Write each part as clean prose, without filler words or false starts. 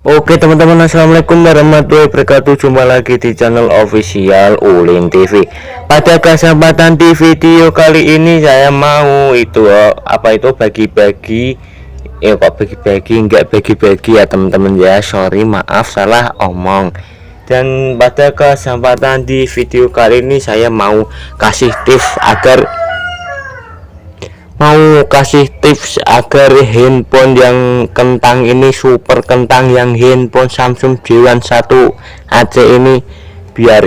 Oke teman-teman, assalamualaikum warahmatullahi wabarakatuh. Jumpa lagi di channel official Ulin TV. Pada kesempatan di video kali ini saya mau bagi-bagi. Kok bagi-bagi, enggak bagi-bagi ya teman-teman ya, sorry maaf salah omong. Dan pada kesempatan di video kali ini saya mau kasih tips agar handphone yang kentang ini, super kentang, yang handphone Samsung J1 AC ini biar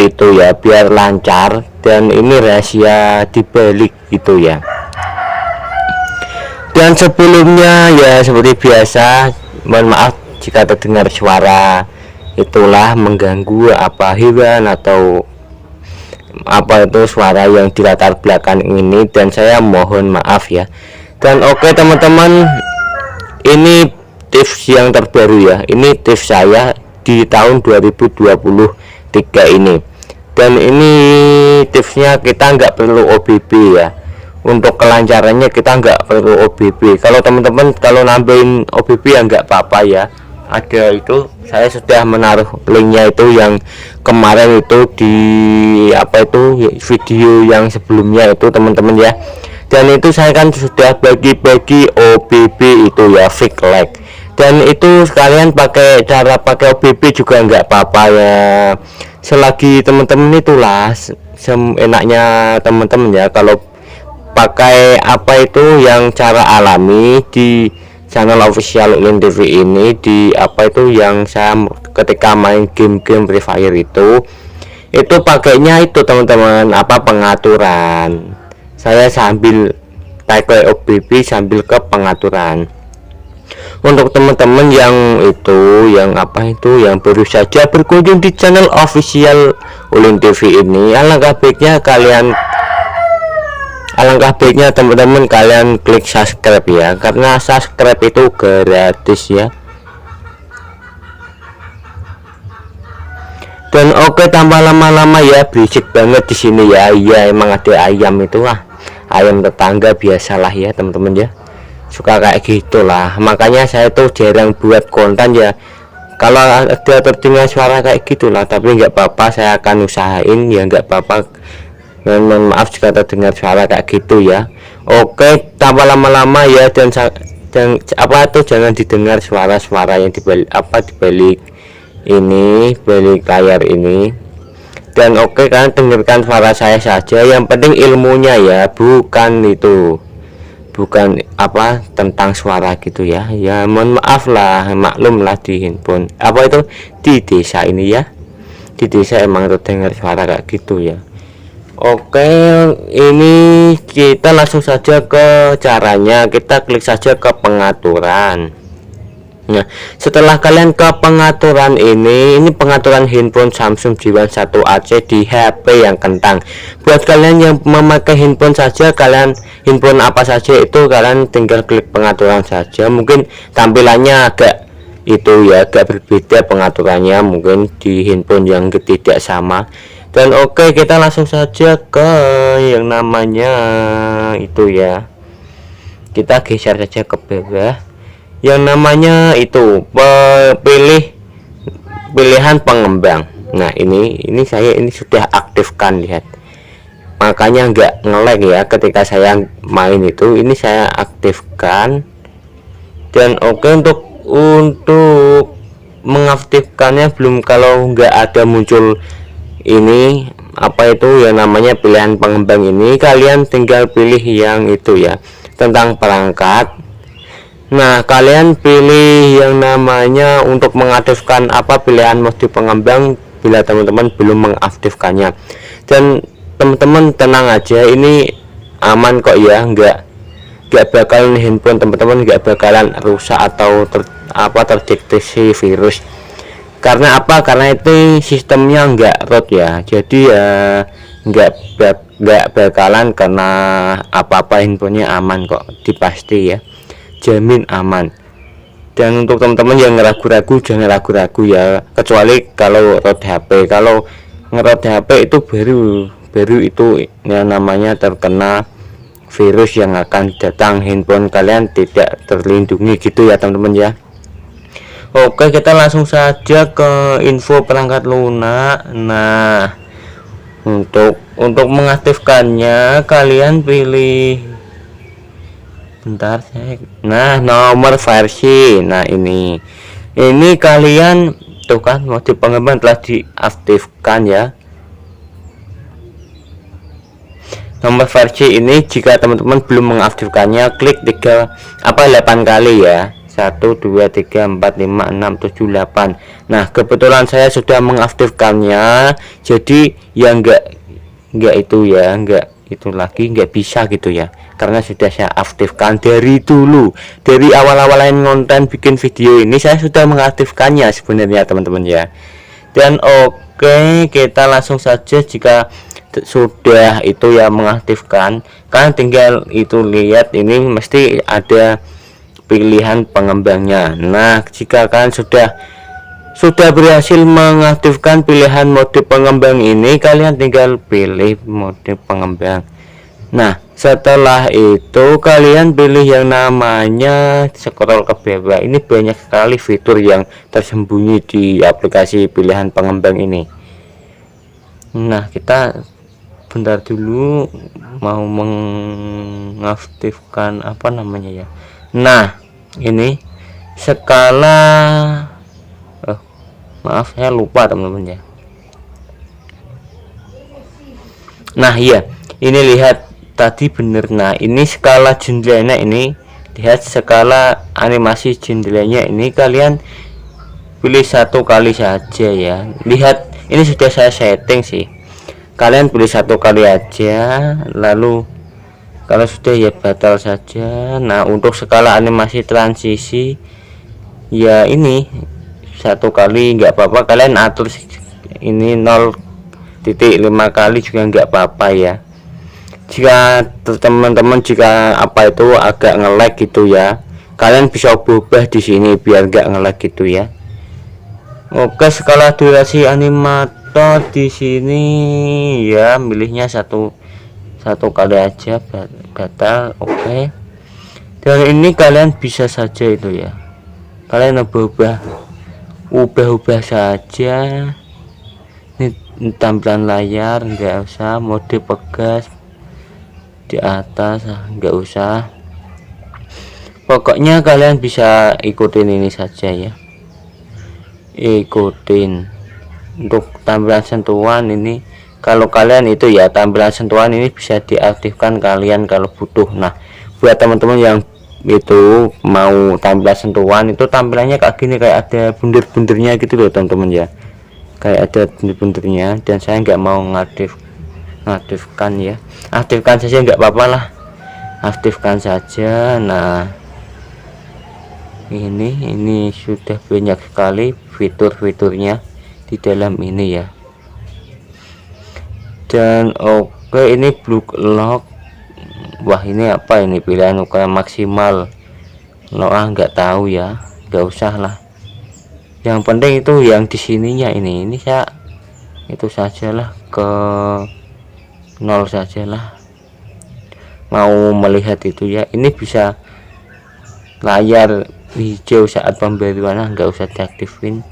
lancar. Dan ini rahasia dibalik gitu ya. Dan sebelumnya ya seperti biasa, mohon maaf jika terdengar suara itulah mengganggu hewan atau suara yang di latar belakang ini, dan saya mohon maaf ya. Dan oke teman-teman, ini tips yang terbaru ya, ini tips saya di tahun 2023 ini. Dan ini tipsnya, kita nggak perlu OBB ya, untuk kelancarannya kita nggak perlu OBB. Kalau teman-teman kalau nambahin OBB ya nggak apa-apa ya, ada itu saya sudah menaruh linknya itu yang kemarin itu di video yang sebelumnya itu teman-teman ya. Dan itu saya kan sudah bagi-bagi OBB itu ya, fake like. Dan itu sekalian pakai OBB juga nggak apa-apa ya, selagi teman-teman itulah enaknya teman-teman ya. Kalau pakai yang cara alami di channel official Ulin TV ini, di yang saya ketika main game-game Free Fire itu pakainya itu teman-teman pengaturan. Saya sambil pakai OBB sambil ke pengaturan. Untuk teman-teman yang yang baru saja berkunjung di channel official Ulin TV ini, alangkah baiknya teman-teman kalian klik subscribe ya, karena subscribe itu gratis ya. Dan oke, tanpa lama-lama ya, berisik banget di sini ya. Iya, emang ada ayam itu ayam tetangga biasalah ya teman-teman ya, suka kayak gitulah. Makanya saya tuh jarang buat konten ya kalau ada terdengar suara kayak gitulah, tapi nggak apa-apa, saya akan usahain ya, nggak apa-apa. Mohon maaf jika terdengar suara kayak gitu ya. Oke, tanpa lama-lama ya, dan jangan didengar suara-suara yang dibalik layar ini. Dan oke, kalian dengarkan suara saya saja, yang penting ilmunya ya, bukan tentang suara gitu ya. Ya mohon maaf lah, maklum lah, di handphone di desa ini ya, di desa emang terdengar suara kayak gitu ya. Oke, ini kita langsung saja ke caranya. Kita klik saja ke pengaturan. Nah, setelah kalian ke pengaturan ini pengaturan handphone Samsung J1 AC di HP yang kentang. Buat kalian yang memakai handphone handphone apa saja itu, kalian tinggal klik pengaturan saja. Mungkin tampilannya agak berbeda pengaturannya, mungkin di handphone yang tidak sama. Dan oke, kita langsung saja ke yang namanya itu ya, kita geser saja ke bawah yang namanya itu pilihan pengembang. Nah ini saya sudah aktifkan, lihat, makanya nggak nge-lag ya ketika saya main itu. Ini saya aktifkan. Dan oke, untuk mengaktifkannya belum, kalau nggak ada muncul ini yang namanya pilihan pengembang ini, kalian tinggal pilih yang itu ya, tentang perangkat. Nah, kalian pilih yang namanya untuk mengaktifkan pilihan mode pengembang bila teman-teman belum mengaktifkannya. Dan teman-teman tenang aja, ini aman kok ya, nggak bakalan handphone teman-teman nggak bakalan rusak atau terdeteksi virus. Karena karena itu sistemnya nggak root ya, jadi ya nggak bakalan kena apa-apa, handphonenya aman kok, dipasti ya, jamin aman. Dan untuk teman-teman yang ragu-ragu, jangan ragu-ragu ya, kecuali kalau root HP. Kalau ngerot HP itu baru itu yang namanya terkena virus yang akan datang, handphone kalian tidak terlindungi gitu ya teman-teman ya. Oke, kita langsung saja ke info perangkat lunak. Nah, untuk mengaktifkannya kalian pilih, bentar saya, nah nomor versi. Nah ini kalian tuh kan, mode pengembang telah diaktifkan ya. Nomor versi ini jika teman-teman belum mengaktifkannya, klik 8 kali ya. 1 2 3 4 5 6 7 8. Nah, kebetulan saya sudah mengaktifkannya, jadi ya enggak itu ya, enggak itu lagi, enggak bisa gitu ya, karena sudah saya aktifkan dari dulu, dari awal-awal konten bikin video ini saya sudah mengaktifkannya sebenarnya teman-teman ya. Dan oke, kita langsung saja. Jika sudah itu ya mengaktifkan, kan tinggal itu lihat, ini mesti ada pilihan pengembangnya. Nah, jika kalian sudah berhasil mengaktifkan pilihan mode pengembang ini, kalian tinggal pilih mode pengembang. Nah, setelah itu kalian pilih yang namanya, scroll ke bawah. Ini banyak sekali fitur yang tersembunyi di aplikasi pilihan pengembang ini. Nah, kita bentar dulu mau mengaktifkan apa namanya ya. Nah, ini skala, maaf saya lupa teman-teman ya. Nah iya, ini lihat tadi bener. Nah, ini skala jendelanya, ini lihat skala animasi jendelanya ini, kalian pilih 1 kali saja ya. Lihat, ini sudah saya setting sih, kalian pilih 1 kali aja, lalu kalau sudah ya batal saja. Nah, untuk skala animasi transisi ya ini 1 kali nggak apa-apa, kalian atur ini 0,5 kali juga nggak apa-apa ya. Jika teman-teman apa itu agak nge-lag gitu ya, kalian bisa ubah di sini biar nggak nge-lag gitu ya. Oke, skala durasi animator di sini ya, milihnya satu kali aja, batal. Oke, dan ini kalian bisa saja itu ya, kalian ubah saja. Ini tampilan layar nggak usah, mode pegas di atas nggak usah, pokoknya kalian bisa ikutin ini saja ya, ikutin. Untuk tampilan sentuhan ini, kalau kalian itu ya, tampilan sentuhan ini bisa diaktifkan kalian kalau butuh. Nah, buat teman-teman yang itu mau tampilan sentuhan, itu tampilannya kayak gini, kayak ada bunder-bundernya gitu loh teman-teman ya, kayak ada bunder-bundernya. Dan saya nggak mau ngaktifkan ya, aktifkan saja nggak apa-apa lah, aktifkan saja. Nah, ini sudah banyak sekali fitur-fiturnya di dalam ini ya. Dan oke, ini blue lock. Wah, ini apa ini, pilihan ukuran maksimal lo, nggak tahu ya, nggak usah lah. Yang penting itu yang di sininya ini saya itu sajalah, ke 0 sajalah, mau melihat itu ya. Ini bisa layar hijau saat pembaruan, nggak usah diaktifin.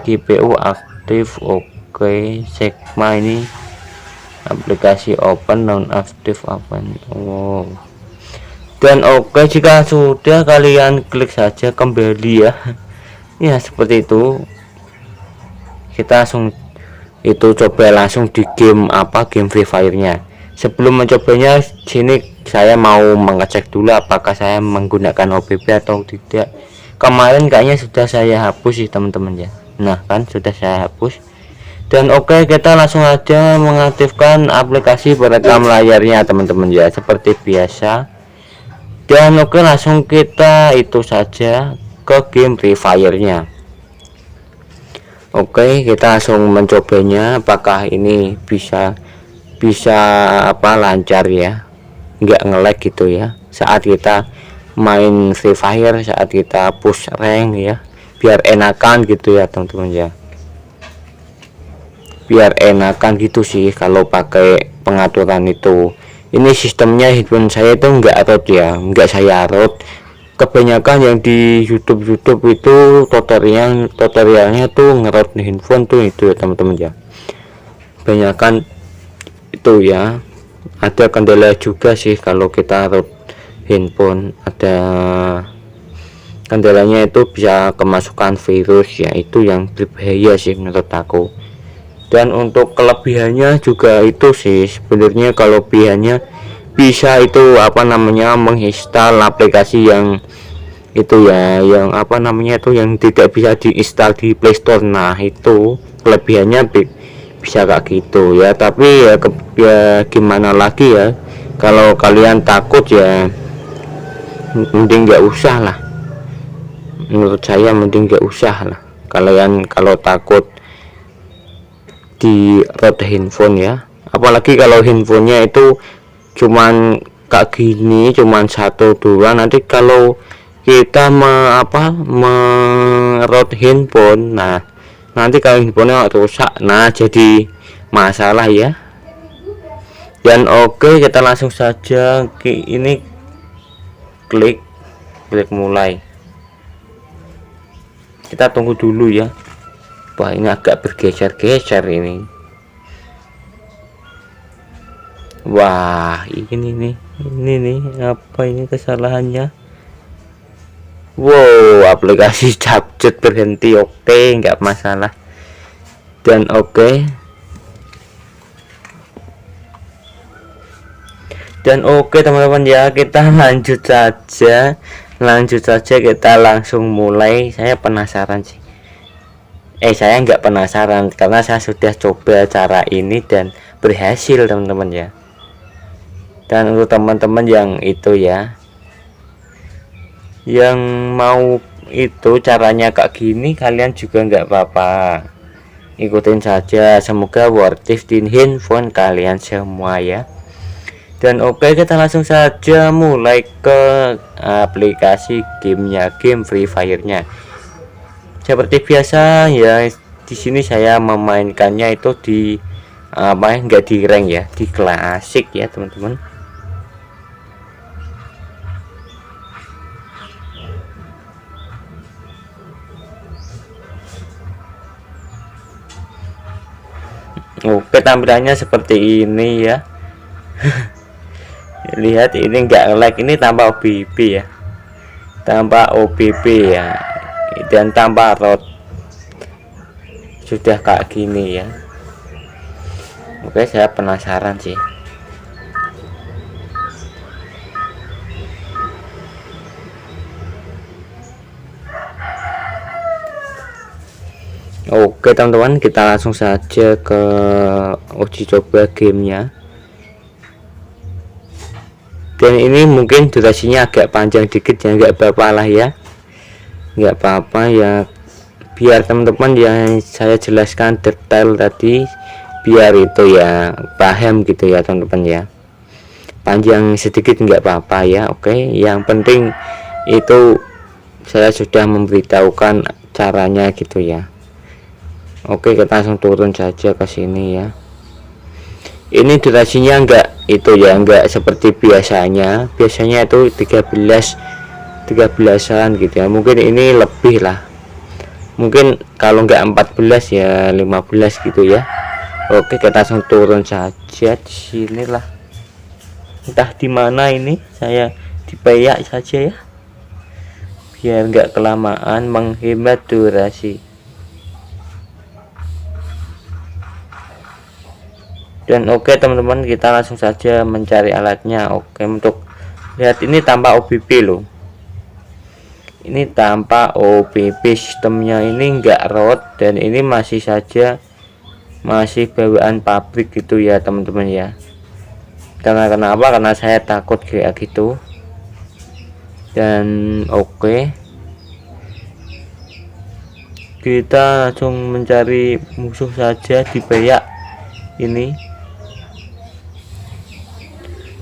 GPU aktif. Oke, Sigma ini aplikasi open, non aktif open. Dan oke, jika sudah kalian klik saja kembali ya. Ya seperti itu, kita langsung itu coba langsung di game Free Fire nya. Sebelum mencobanya, sini saya mau mengecek dulu apakah saya menggunakan OBB atau tidak. Kemarin kayaknya sudah saya hapus sih teman-teman ya. Nah kan, sudah saya hapus. Dan oke, kita langsung aja mengaktifkan aplikasi perekam layarnya teman-teman ya, seperti biasa. Dan oke, langsung kita itu saja ke game Free Fire nya. Oke, kita langsung mencobanya apakah ini bisa lancar ya, nggak nge-lag gitu ya saat kita main Free Fire, saat kita push rank ya, biar enakan gitu ya teman-teman ya, biar enakan gitu sih kalau pakai pengaturan itu. Ini sistemnya handphone saya itu nggak root ya, nggak saya root, kebanyakan yang di YouTube itu tutorialnya tuh ngerot handphone tuh itu ya teman-teman ya, kebanyakan itu ya. Ada kendala juga sih kalau kita root handphone, ada kendalanya itu bisa kemasukan virus ya, itu yang berbahaya sih menurut aku. Dan untuk kelebihannya juga itu sih sebenarnya, kelebihannya bisa itu apa namanya menginstal aplikasi yang itu ya, yang apa namanya itu yang tidak bisa diinstal di Playstore. Nah itu kelebihannya bisa kayak gitu ya, tapi ya gimana lagi ya, kalau kalian takut ya mending nggak usah lah, menurut saya mending nggak usah lah kalian kalau takut di root handphone ya. Apalagi kalau handphonenya itu cuman kayak gini, cuman 1 2, nanti kalau kita merot handphone, nah nanti kalau handphonenya rusak, nah jadi masalah ya. Dan oke, kita langsung saja ini klik mulai. Kita tunggu dulu ya. Wah ini agak bergeser-geser ini. Wah ini nih apa ini kesalahannya. Wow, aplikasi capcut berhenti. Oke, nggak masalah. Dan oke. Dan oke teman-teman ya, kita lanjut saja kita langsung mulai. Saya penasaran sih. Saya nggak penasaran karena saya sudah coba cara ini dan berhasil teman-teman ya. Dan untuk teman-teman yang itu ya, yang mau itu caranya kayak gini, kalian juga nggak apa-apa, ikutin saja, semoga worth it di handphone kalian semua ya. Dan oke, kita langsung saja mulai ke aplikasi gamenya, game Free Fire-nya. Seperti biasa ya, di sini saya memainkannya itu di nggak di rank ya, di klasik ya teman-teman. Oke, tampilannya seperti ini ya. Lihat ini enggak like, ini tanpa OBB ya, tanpa OBB ya, dan tanpa root, sudah kayak gini ya. Oke, saya penasaran sih. Oke teman-teman, kita langsung saja ke uji coba gamenya. Dan ini mungkin durasinya agak panjang dikit ya, nggak apa-apa lah ya, nggak apa-apa ya, biar teman-teman yang saya jelaskan detail tadi, biar itu ya paham gitu ya teman-teman ya. Panjang sedikit nggak apa-apa ya. Oke, yang penting itu saya sudah memberitahukan caranya gitu ya. Oke, kita langsung turun saja ke sini ya. Ini durasinya enggak itu ya, enggak seperti biasanya itu 13-an gitu ya, mungkin ini lebih lah, mungkin kalau enggak 14 ya 15 gitu ya. Oke, kita langsung turun saja di sini lah, entah di mana ini, saya dipayak saja ya biar enggak kelamaan, menghemat durasi. Dan oke teman-teman, kita langsung saja mencari alatnya. Oke, untuk lihat ini tanpa OBB loh, ini tanpa OBB, sistemnya ini enggak root, dan ini masih bawaan pabrik gitu ya teman-teman ya. Karena kenapa? Karena saya takut kayak gitu. Dan oke, kita langsung mencari musuh saja di bayak ini.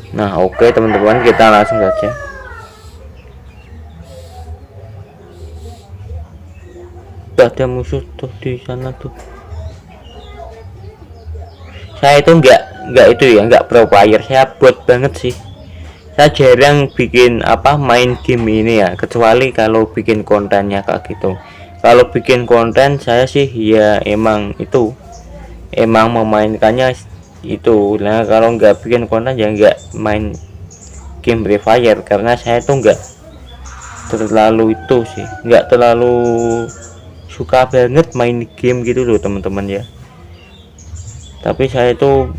Nah oke teman-teman, kita langsung saja. Ada musuh tuh di sana tuh. Saya itu enggak itu ya, enggak pro player, saya bot banget sih. saya jarang bikin main game ini ya, kecuali kalau bikin kontennya kayak gitu. Kalau bikin konten saya sih ya emang memainkannya itu. Nah kalau nggak bikin konten ya nggak main game Free Fire, karena saya tuh nggak terlalu suka banget main game gitu loh teman-teman ya. Tapi saya tuh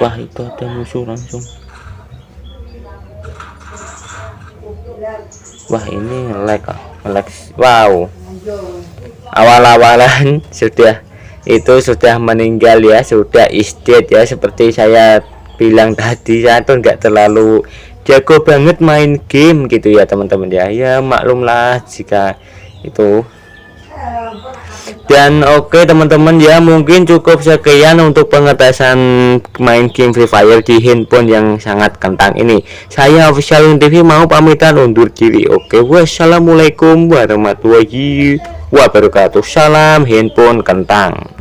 wah, itu ada musuh langsung. Wah, ini lag. Wow, awal-awalan sudah meninggal ya, sudah dead ya. Seperti saya bilang tadi, saya tuh nggak terlalu jago banget main game gitu ya teman-teman ya. Ya maklumlah jika itu. Dan oke teman-teman ya, mungkin cukup sekian untuk pengetesan main game Free Fire di handphone yang sangat kentang ini. Saya Official TV mau pamitan undur diri. Oke, wassalamualaikum warahmatullahi wabarakatuh. Salam handphone kentang.